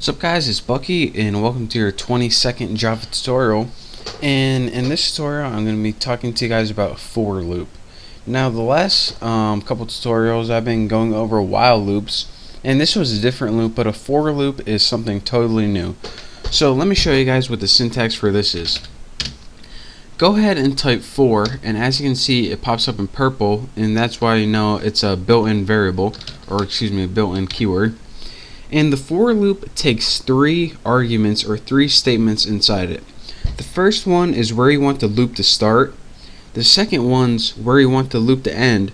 What's up guys, it's Bucky and welcome to your 20-second Java tutorial. And in this tutorial I'm going to be talking to you guys about for loop. Now the last couple tutorials I've been going over while loops, and this was a different loop, but a for loop is something totally new. So let me show you guys what the syntax for this is. Go ahead and type for, and as you can see it pops up in purple, and that's why you know it's a built-in variable, or excuse me, a built-in keyword. And the for loop takes three arguments or three statements inside it. The first one is where you want the loop to start. The second one's where you want the loop to end.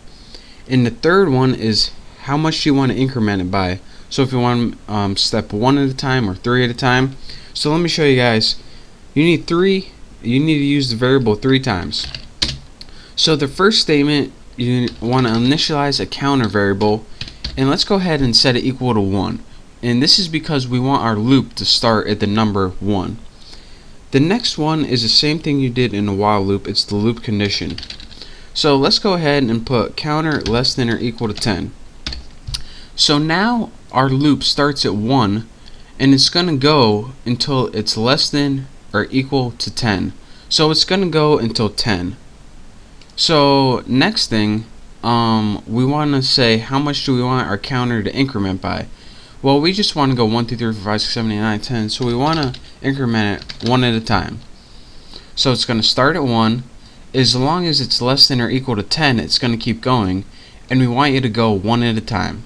And the third one is how much you want to increment it by. So if you want step one at a time or three at a time. So let me show you guys. You need to use the variable 3 times. So the first statement, you want to initialize a counter variable, and let's go ahead and set it equal to 1. And this is because we want our loop to start at the number 1. The next one is the same thing you did in a while loop. It's the loop condition. So let's go ahead and put counter less than or equal to 10. So now our loop starts at 1, and it's going to go until it's less than or equal to 10. So it's going to go until 10. So next thing, we want to say how much do we want our counter to increment by. Well, we just want to go 1, 2, 3, 4, 5, 6, 7, 8, 9, 10, so we want to increment it one at a time. So it's going to start at 1. As long as it's less than or equal to 10, it's going to keep going, and we want you to go one at a time.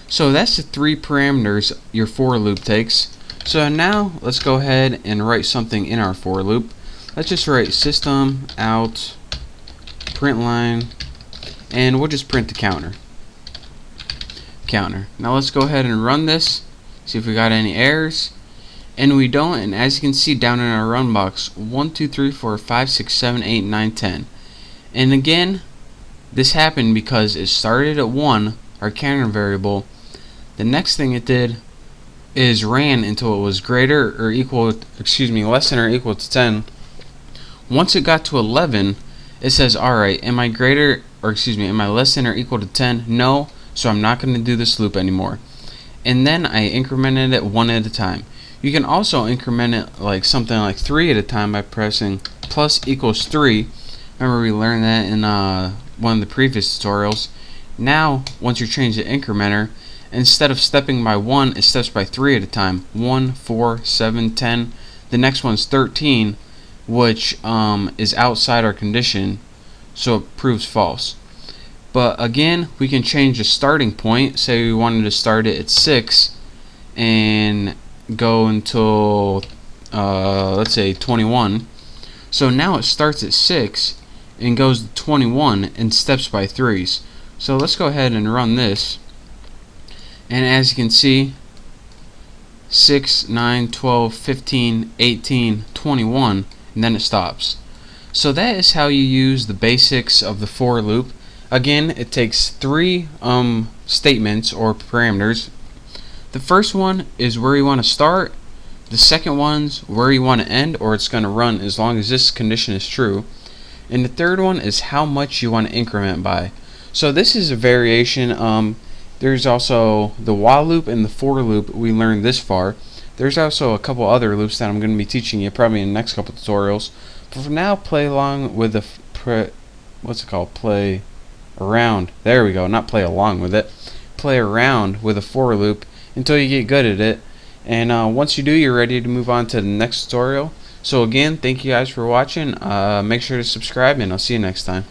So that's the 3 parameters your for loop takes. So now let's go ahead and write something in our for loop. Let's just write system out print line, and we'll just print the counter. Now let's go ahead and run this, see if we got any errors, and we don't. And as you can see down in our run box, 1, 2, 3, 4, 5, 6, 7, 8, 9, 10. And again, this happened because it started at 1, our counter variable. The next thing it did is ran until it was greater or equal, less than or equal to 10. Once it got to 11, it says, alright, am I less than or equal to 10? No. So I'm not going to do this loop anymore. And then I incremented it one at a time. You can also increment it like something like 3 at a time by pressing plus equals 3. Remember we learned that in one of the previous tutorials. Now once you change the incrementer, instead of stepping by 1, it steps by 3 at a time. 1, 4, 7, 10. The next one's 13, which is outside our condition, so it proves false. But again, we can change the starting point. Say we wanted to start it at 6 and go until let's say 21. So now it starts at 6 and goes to 21 and steps by 3s. So let's go ahead and run this, and as you can see, 6, 9, 12, 15, 18, 21, and then it stops. So that is how you use the basics of the for loop. Again, it takes 3 statements or parameters. The first one is where you want to start. The second one's where you want to end, or it's going to run as long as this condition is true. And the third one is how much you want to increment by. So this is a variation. There's also the while loop and the for loop we learned this far. There's also a couple other loops that I'm going to be teaching you probably in the next couple tutorials. But for now, play along with the play around. There we go. Not play along with it. Play around with a for loop until you get good at it. And once you do, you're ready to move on to the next tutorial. So again, thank you guys for watching. Make sure to subscribe, and I'll see you next time.